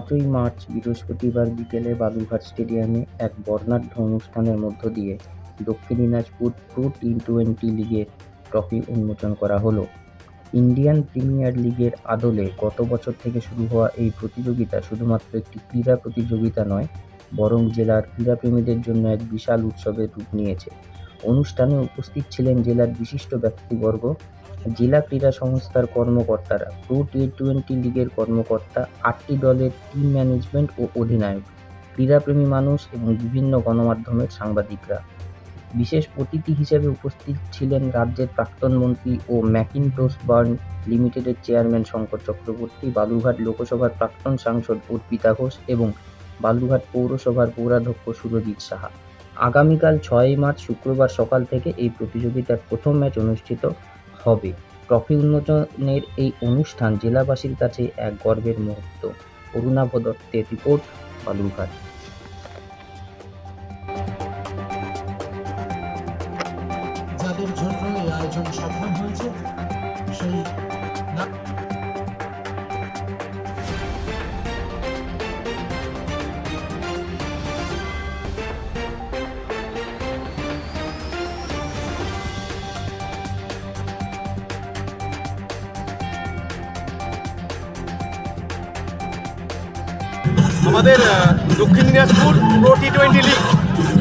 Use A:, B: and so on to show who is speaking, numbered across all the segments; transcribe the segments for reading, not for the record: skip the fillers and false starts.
A: 5ই March বৃহস্পতিবার বিকেলে বালুরঘাট স্টেডিয়ামে এক বর্ণাঢ্য অনুষ্ঠানের মধ্য দিয়ে দক্ষিণ দিনাজপুর প্রো টি-20 লিগের ট্রফি উন্মোচন করা হলো। ইন্ডিয়ান প্রিমিয়ার লিগের আদলে গত বছর থেকে শুরু হওয়া এই প্রতিযোগিতা শুধুমাত্র একটি ক্রীড়া প্রতিযোগিতা নয়, বরং জেলার ক্রীড়াপ্রেমীদের জন্য এক বিশাল উৎসবের রূপ নিয়েছে। অনুষ্ঠানে উপস্থিত ছিলেন জেলার বিশিষ্ট ব্যক্তিবর্গ, জেলা ক্রীড়া সংস্থার কর্মকর্তারা, প্রো টি-20 লিগের কর্মকর্তা, 8টি দলের টিম ম্যানেজমেন্ট ও অধিনায়ক, ক্রীড়াপ্রেমী মানুষ এবং বিভিন্ন গণমাধ্যমের সাংবাদিকরা। বিশেষ অতিথি হিসেবে উপস্থিত ছিলেন রাজ্যের প্রাক্তন মন্ত্রী ও ম্যাকিনটোশ বার্ন লিমিটেডের চেয়ারম্যান শঙ্কর চক্রবর্তী, বালুরঘাট লোকসভার প্রাক্তন সাংসদ অর্পিতা ঘোষ এবং বালুরঘাট পৌরসভার পৌরাধ্যক্ষ সুরজিৎ সাহা। আগামীকাল 6ই মার্চ শুক্রবার সকাল থেকে এই প্রতিযোগিতার প্রথম ম্যাচ অনুষ্ঠিত হবে। ট্রফি উন্মোচনের এই অনুষ্ঠান জেলাবাসীর কাছে এক গর্বের মুহূর্ত। অরুণাভ দত্তের রিপোর্ট, বালুরঘাট।
B: যাদের জন্য এই আয়োজন সম্ভব হয়েছে সেই
C: আমাদের দক্ষিণ দিনাজপুর প্রো টি-20 লিগ,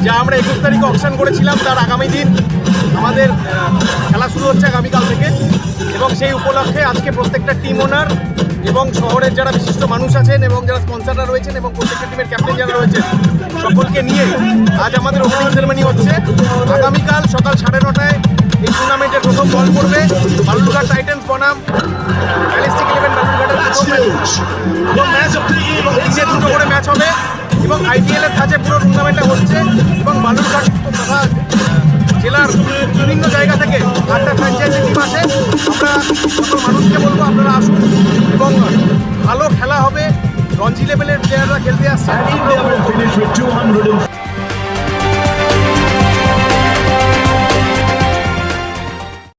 C: যা আমরা 21 তারিখে অকশন করেছিলাম, তার আগামী দিন আমাদের খেলা শুরু হচ্ছে আগামীকাল থেকে। এবং সেই উপলক্ষে আজকে প্রত্যেকটা টিম ওনার এবং শহরের যারা বিশিষ্ট মানুষ আছেন এবং যারা স্পন্সররা রয়েছেন এবং প্রত্যেকটা টিমের ক্যাপ্টেন যারা রয়েছেন, সকলকে নিয়ে আজ আমাদের ওপেনিং সেরেমনি হচ্ছে। আগামীকাল সকাল 9:30টায় এই টুর্নামেন্টের প্রথম বল পড়বে বালুরঘাট টাইটান্স বনাম ব্যালিস্টিক 11 বালুরঘাটের প্রথম ম্যাচ এবং দিনে দুটো করে ম্যাচ হবে এবং IPL-এর ধাঁচে পুরো টুর্নামেন্টটা হচ্ছে। এবং বালুরঘাট তথা জেলার বিভিন্ন জায়গা থেকে 8টা ফ্র্যাঞ্চাইজি টিম আসে। আমরা সকল মানুষকে বলবো আপনারা আসুন এবং ভালো খেলা হবে। রঞ্জি লেভেলের প্লেয়াররা খেলতে আসছে।